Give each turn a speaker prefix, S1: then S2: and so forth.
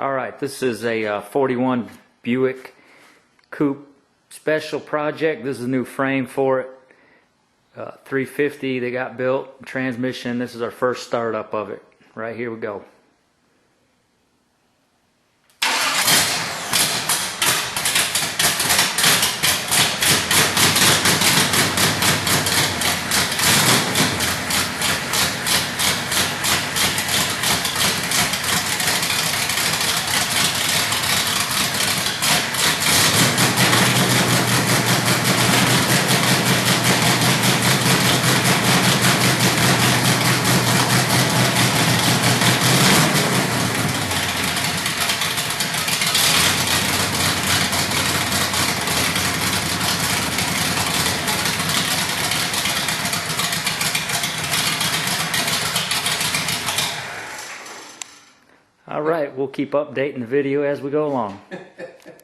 S1: Alright, this is a 41 Buick Coupe special project. This is a new frame for it. 350 they got built. Transmission, this is our first startup of it. Right, here we go. Alright, we'll keep updating the video as we go along.